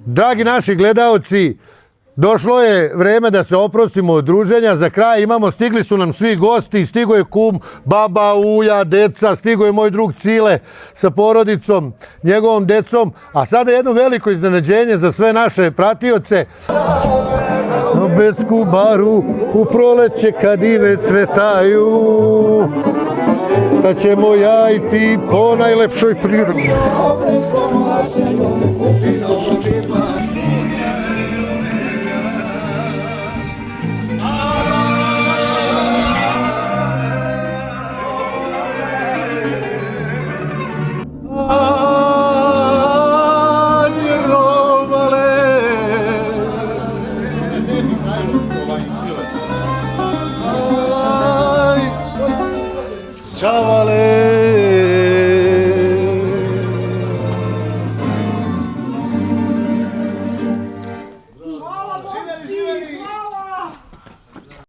Dragi naši gledaoci, došlo je vreme da se oprostimo od druženja. Za kraj stigli su nam svi gosti, stigo je kum, baba, ulja, deca, stigo je moj drug Cile sa porodicom, njegovom decom, a sada jedno veliko iznenađenje za sve naše pratioce. Na Besku baru u proleće kad ive cvetaju, da ćemo ja i ti po najlepšoj prirodi.